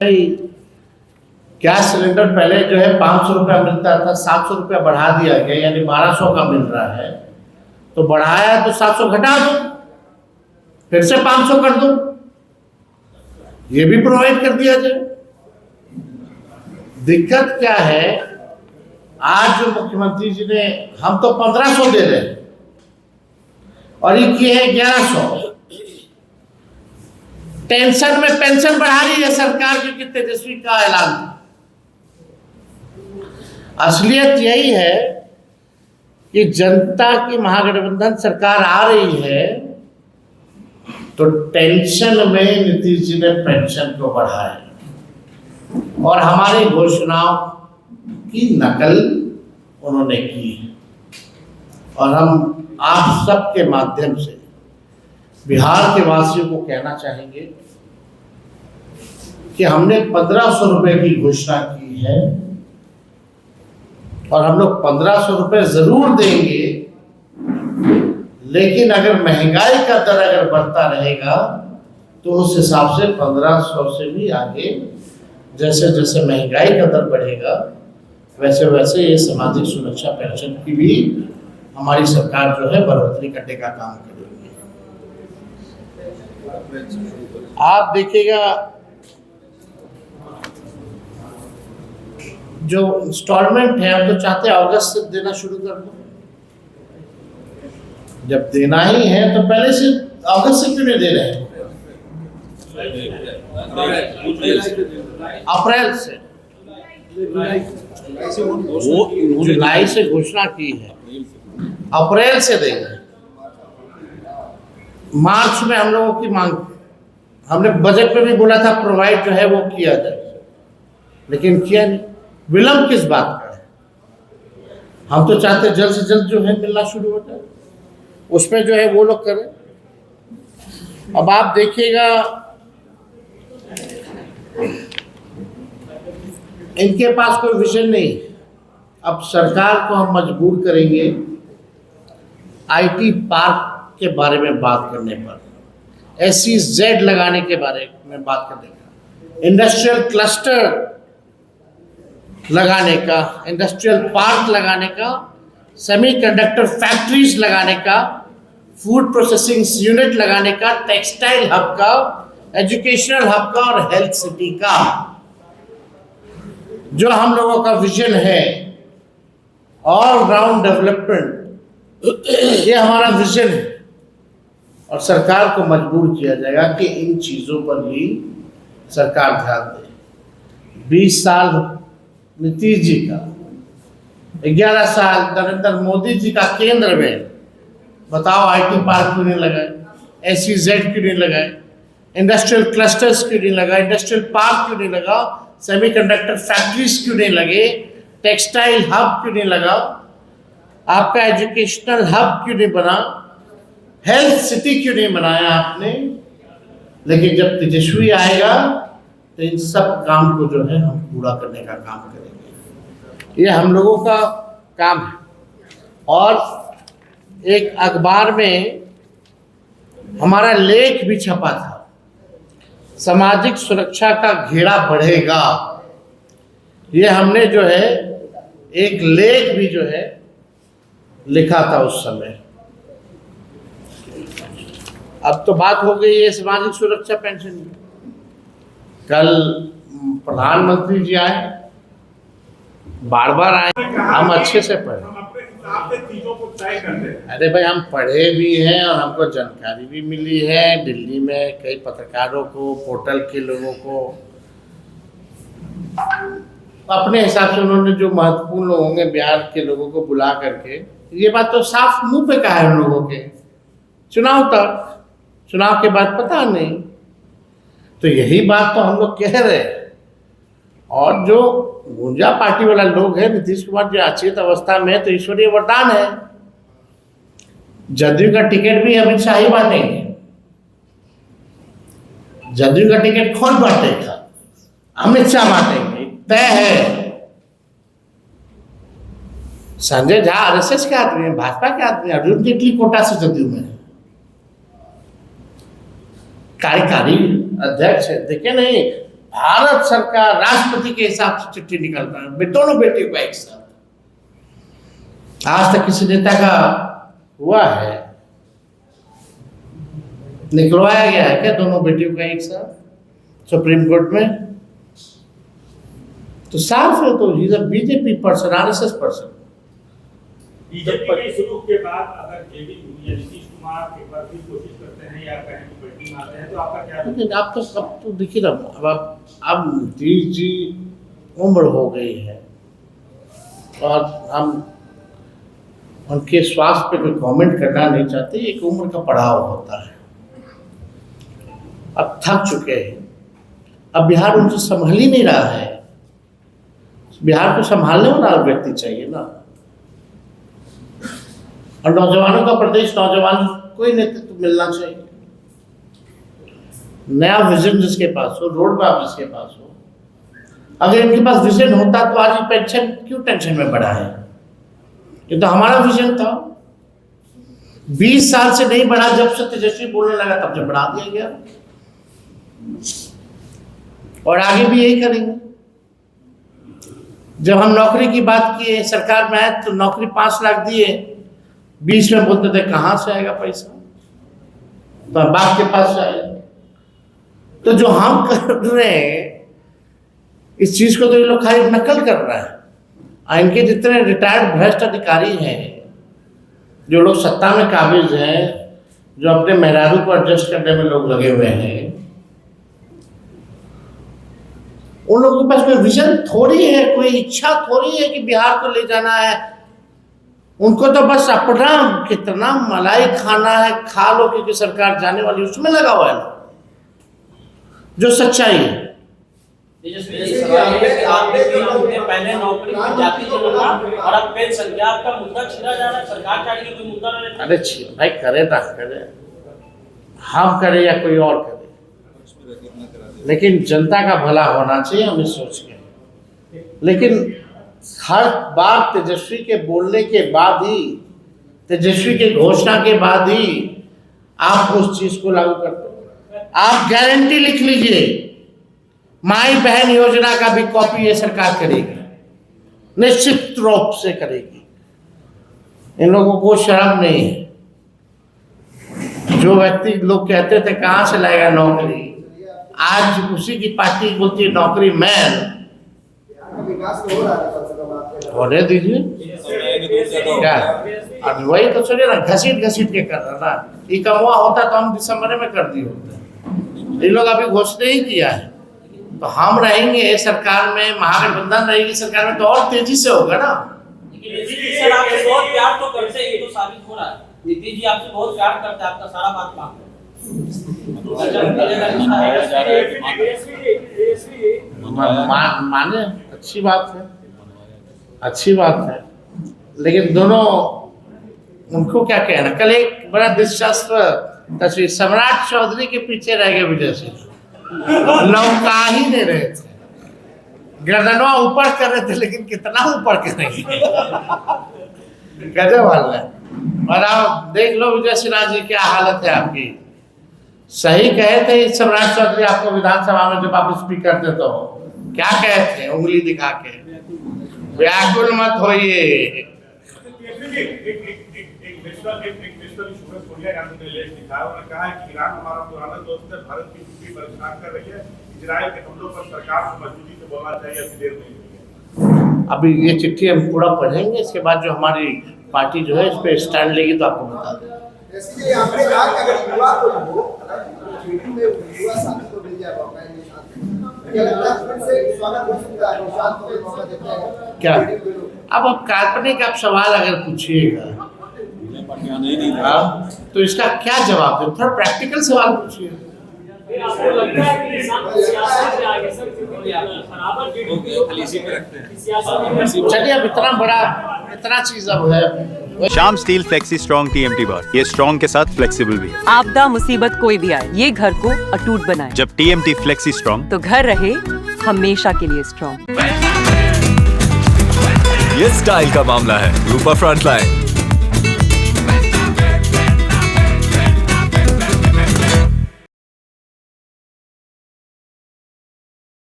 Gas cylinder पहले जो है 500 रुपया मिलता था, 700 रुपया बढ़ा दिया गया, यानी 1200 का मिल रहा है। तो बढ़ाया तो 700 घटा दो, फिर से 500 कर दो, ये भी प्रोवाइड कर दिया जाए। दिक्कत क्या है, आज जो मुख्यमंत्री जी ने, हम तो 1500 दे रहे हैं और ये किए हैं 1100। टेंशन में पेंशन बढ़ा रही है सरकार, क्योंकि तेजस्वी का ऐलान था। असलियत यही है कि जनता की महागठबंधन सरकार आ रही है तो टेंशन में नीतीश जी ने पेंशन को बढ़ाया और हमारी घोषणाओं की नकल उन्होंने की है। और हम आप सबके माध्यम से बिहार के वासियों को कहना चाहेंगे कि हमने 1500 रुपए की घोषणा की है और हम लोग 1500 रुपए जरूर देंगे, लेकिन अगर महंगाई का दर अगर बढ़ता रहेगा तो उस हिसाब से 1500 से भी आगे, जैसे जैसे महंगाई का दर बढ़ेगा वैसे वैसे ये सामाजिक सुरक्षा पेंशन की भी हमारी सरकार जो है बढ़ोतरी करने का काम करेगी। आप देखिएगा जो इंस्टॉलमेंट है, हम तो चाहते हैं अगस्त से देना शुरू कर दो। जब देना ही है तो पहले से अगस्त से क्यों नहीं दे रहे हैं? अप्रैल से, वो जुलाई से घोषणा की है, अप्रैल से देंगे। मार्च में हम लोगों की मांग, हमने बजट में भी बोला था प्रोवाइड जो है वो किया जाए, लेकिन किया नहीं। विलंब किस बात का है? हम तो चाहते जल्द से जल्द जो है मिलना शुरू हो जाए, उसमें जो है वो लोग करें। अब आप देखिएगा इनके पास कोई विजन नहीं। अब सरकार को हम मजबूर करेंगे आईटी पार्क के बारे में बात करने पर, SEZ लगाने के बारे में बात करने का, इंडस्ट्रियल क्लस्टर लगाने का, इंडस्ट्रियल पार्क लगाने का, सेमीकंडक्टर फैक्ट्रीज लगाने का, फूड प्रोसेसिंग यूनिट लगाने का, टेक्सटाइल हब का, एजुकेशनल हब का और हेल्थ सिटी का, जो हम लोगों का विजन है, ऑल राउंड डेवलपमेंट, ये हमारा विजन है। और सरकार को मजबूर किया जाएगा कि इन चीज़ों पर भी सरकार ध्यान दे। 20 साल नीतीश जी का, 11 साल नरेंद्र मोदी जी का केंद्र में, बताओ आईटी पार्क क्यों नहीं लगाए, SEZ क्यों नहीं लगाए, इंडस्ट्रियल क्लस्टर्स क्यों नहीं लगा, इंडस्ट्रियल पार्क क्यों नहीं लगा, सेमीकंडक्टर फैक्ट्रीज क्यों नहीं लगे, टेक्सटाइल हब क्यों नहीं लगा, आपका एजुकेशनल हब क्यों नहीं बना, हेल्थ सिटी क्यों नहीं बनाया आपने। लेकिन जब तेजस्वी आएगा तो इन सब काम को जो है हम पूरा करने का काम करेंगे। ये हम लोगों का काम है। और एक अखबार में हमारा लेख भी छपा था, सामाजिक सुरक्षा का घेरा बढ़ेगा। ये हमने जो है एक लेख भी जो है लिखा था उस समय। अब तो बात हो गई है सामाजिक सुरक्षा पेंशन की। कल प्रधानमंत्री जी आए, बार बार आए, हम अच्छे से पढ़े। अरे भाई, हम पढ़े भी हैं और हमको जानकारी भी मिली है। दिल्ली में कई पत्रकारों को, पोर्टल के लोगों को, अपने हिसाब से उन्होंने जो महत्वपूर्ण लोग होंगे बिहार के लोगों को बुला करके, ये बात तो साफ मुंह पे कहा है उन लोगों के। चुनाव तक, चुनाव के बाद पता नहीं। तो यही बात तो हम लोग कह रहे हैं। और जो गुंजा पार्टी वाला लोग है, नीतीश कुमार जो अचेत अवस्था में है तो ईश्वरीय वरदान है। जदयू का टिकट भी अमित शाह ही बांटेंगे, जदयू का टिकट कौन बांटेगा? अमित शाह बांटेंगे, तय है। संजय झा RSS के आदमी है, भाजपा के आदमी, अरुण जेटली कोटा से जदयू में है, कार्यकारी अध्यक्ष है। देखे नहीं, भारत सरकार राष्ट्रपति के हिसाब से चिट्ठी निकलता है दोनों बेटियों का एक साथ। आज तक किसी नेता का हुआ है, निकलवाया गया है क्या दोनों बेटियों का एक साथ सुप्रीम कोर्ट में? तो साफ है, तो is a BJP person, RSS person. BJP के शुरू के बाद अगर जेडी नीतीश कुमार एक बार फिर कोशिश करते हैं या कहीं पलटी मारते हैं तो आपका क्या? लेकिन आप तो अब तो देखिए ना, अब नीतीश जी उम्र हो गई है और हम उनके स्वास्थ्य पे कोई कमेंट करना नहीं चाहते। एक उम्र का पड़ाव होता है, अब थक चुके हैं, अब बिहार उनसे संभल ही नहीं रहा है। बिहार को संभालने वाला व्यक्ति चाहिए ना, और नौजवानों का प्रदेश, नौजवान कोई नेतृत्व मिलना चाहिए, नया विजन जिसके पास हो, रोड मैप जिसके पास हो। अगर इनके पास विजन होता तो आज पेंशन क्यों टेंशन में बढ़ा है? ये तो हमारा विजन था, 20 साल से नहीं बढ़ा, जब से तेजस्वी बोलने लगा तब से बढ़ा दिया गया, और आगे भी यही करेंगे। जब हम नौकरी की बात किए, सरकार में आए तो नौकरी 5 लाख दिए, 20 में बोलते थे कहाँ से आएगा पैसा, तो बाप के पास से आएगा। तो जो हम कर रहे हैं इस चीज को, तो ये लोग खाली नकल कर रहा है। इनके जितने रिटायर्ड भ्रष्ट अधिकारी हैं, जो लोग सत्ता में काबिज हैं, जो अपने मेहरारू को एडजस्ट करने में लोग लगे हुए हैं, उन लोगों के पास कोई विजन थोड़ी है, कोई इच्छा थोड़ी है कि बिहार को ले जाना है। उनको तो बस अपना कितना मलाई खाना है, खा लो, क्योंकि सरकार जाने वाली उसमें लगा हुआ है, जो सच्चाई है। पहले नौकरी में जाति जनगणना और अब पेंशन, क्या आपका मुद्दा छिड़ा जा रहा है? सरकार चाहेगी कोई मुद्दा ना रहे। अरे छिड़ा भाई, करे ना करे, हम करे या कोई और करे, लेकिन जनता का भला होना चाहिए, हमें सोच के। लेकिन हर बार तेजस्वी के बोलने के बाद ही, तेजस्वी के घोषणा के बाद ही आप उस चीज को लागू करते हो। आप गारंटी लिख लीजिए, माई बहन योजना का भी कॉपी ये सरकार करेगी, निश्चित रूप से करेगी। इन लोगों को शर्म नहीं है। जो व्यक्ति लोग कहते थे कहाँ से लाएगा नौकरी, आज उसी की पार्टी बोलती है नौकरी मैन। होने दीजिए, क्या अब वही तो सोचे ना, घसीट घसीट के कर रहा ना। ये कमुआ होता तो हम दिसंबर में कर दिए होते। ये लोग अभी घोषणा ही किया है, तो हम रहेंगे सरकार में, महागठबंधन रहेगी सरकार में, तो और तेजी से होगा ना। सर आपसे बहुत प्यार तो करते हैं, ये तो साबित हो रहा है। नीतीश जी आपसे बहुत प्यार करते हैं, आपका सारा बात मानते हैं। माने अच्छी बात है, अच्छी बात है, लेकिन दोनों उनको क्या कहना। कल एक बड़ा दिलचस्प तस्वीर, सम्राट चौधरी के पीछे रह गए विजय सिंह, लौका ही नहीं रहे थे, गर्दनवा ऊपर कर रहे थे, लेकिन कितना ऊपर करेंगे, गजब हाल है। और आप देख लो विजय सिन्हा जी क्या हालत है आपकी। सही कहे थे सम्राट चौधरी आपको विधानसभा में, जब आप स्पीक करते तो क्या कहे थे, उंगली दिखा के, व्याकुल मत होइए। अभी ये चिट्ठी हम पूरा पढ़ेंगे, इसके बाद जो हमारी पार्टी जो है इस पे स्टैंड लेगी तो आपको बता दें। आपने कहा कि अगर युवा कोई हो, चीटी में युवा साथी को मिल जाए मौका, क्या लगता है फिर से स्वागत हो सकता है, निशान को मौका देते हैं क्या? अब काल्पनिक आप सवाल अगर पूछिएगा तो इसका क्या जवाब दे? थोड़ा प्रैक्टिकल सवाल पूछिए। चलिए, अब इतना बड़ा इतना चीज अब है। Shyam steel flexi strong TMT बार, ये स्ट्रॉन्ग के साथ फ्लेक्सिबल भी है। आपदा मुसीबत कोई भी आए, ये घर को अटूट बनाए। जब TMT फ्लेक्सी स्ट्रॉन्ग, तो घर रहे हमेशा के लिए स्ट्रॉन्ग। ये स्टाइल का मामला है, रूपा फ्रंटलाइन।